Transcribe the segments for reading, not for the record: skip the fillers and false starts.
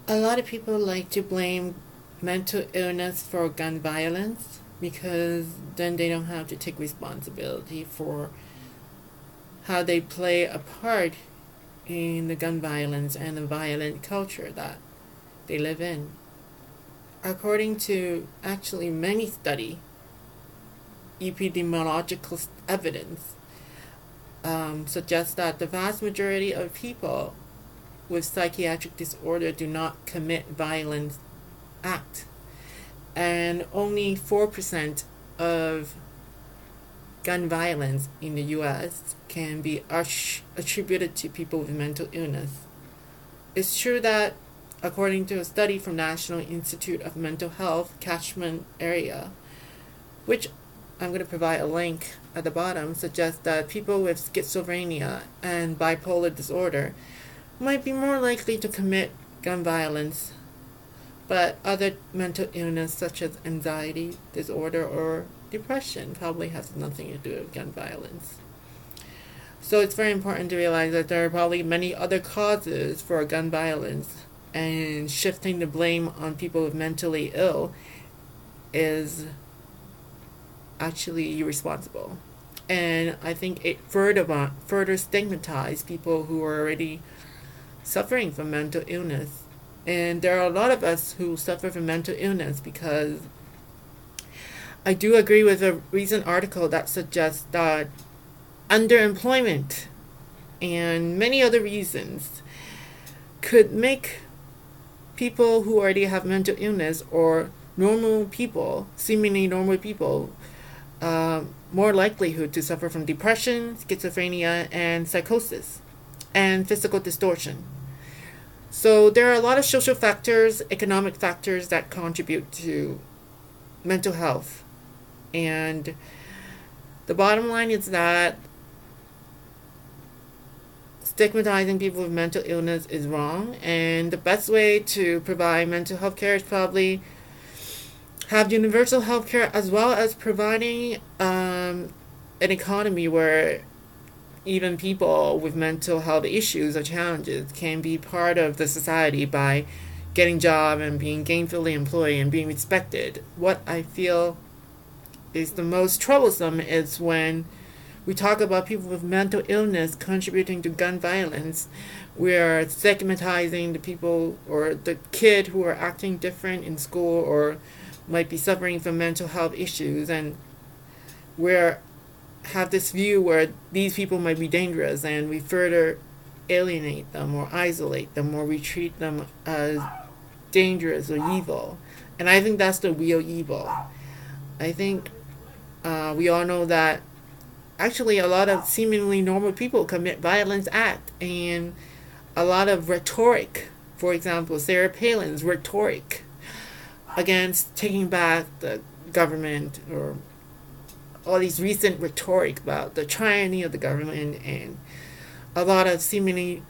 A lot of people like to blame mental illness for gun violence because then they don't have to take responsibility for how they play a part in the gun violence and the violent culture that they live in. According to actually many study, epidemiological evidence suggests that the vast majority of people with psychiatric disorder do not commit violent act, and only 4% of gun violence in the U.S. can be attributed to people with mental illness. It's true that, according to a study from National Institute of Mental Health catchment area, which I'm going to provide a link at the bottom, suggests that people with schizophrenia and bipolar disorder might be more likely to commit gun violence, but other mental illness such as anxiety disorder or depression probably has nothing to do with gun violence. So it's very important to realize that there are probably many other causes for gun violence, and shifting the blame on people with mentally ill is actually irresponsible. And I think it further stigmatizes people who are already suffering from mental illness. And there are a lot of us who suffer from mental illness because I do agree with a recent article that suggests that underemployment and many other reasons could make people who already have mental illness or normal people, seemingly normal people, more likelihood to suffer from depression, schizophrenia, and psychosis, and physical distortion. So there are a lot of social factors, economic factors that contribute to mental health. And the bottom line is that stigmatizing people with mental illness is wrong, and the best way to provide mental health care is probably have universal health care, as well as providing an economy where even people with mental health issues or challenges can be part of the society by getting a job and being gainfully employed and being respected. What I feel is the most troublesome is when we talk about people with mental illness contributing to gun violence. We are stigmatizing the people or the kid who are acting different in school or might be suffering from mental health issues, and we're have this view where these people might be dangerous, and we further alienate them or isolate them, or we treat them as dangerous or evil. And I think that's the real evil. I think we all know that actually a lot of seemingly normal people commit violent acts, and a lot of rhetoric, for example, Sarah Palin's rhetoric against taking back the government, or all these recent rhetoric about the tyranny of the government, and a lot of seemingly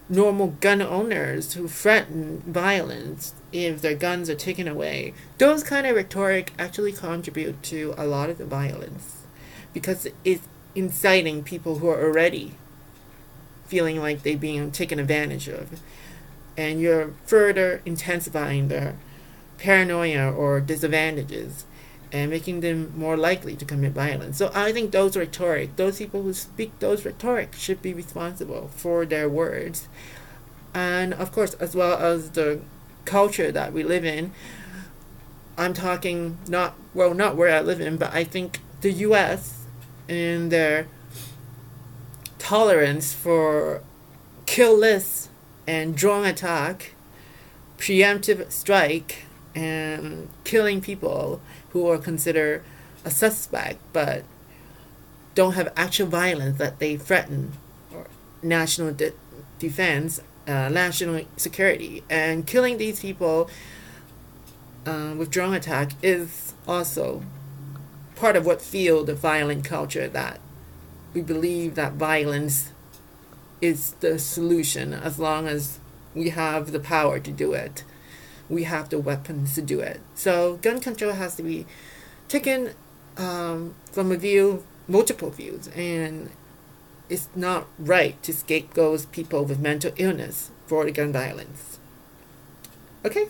normal gun owners who threaten violence if their guns are taken away. Those kind of rhetoric actually contribute to a lot of the violence because it's inciting people who are already feeling like they're being taken advantage of, and you're further intensifying their paranoia or disadvantages and making them more likely to commit violence. So I think those people who speak those rhetoric should be responsible for their words. And of course, as well as the culture that we live in, I'm talking not where I live in, but I think the U.S. and their tolerance for kill lists and drone attack, preemptive strike, and killing people who are considered a suspect but don't have actual violence that they threaten or national defense, national security, and killing these people with drone attack is also part of what fuels the violent culture, that we believe that violence is the solution as long as we have the power to do it. We have the weapons to do it. So gun control has to be taken from multiple views, and it's not right to scapegoat people with mental illness for the gun violence. Okay?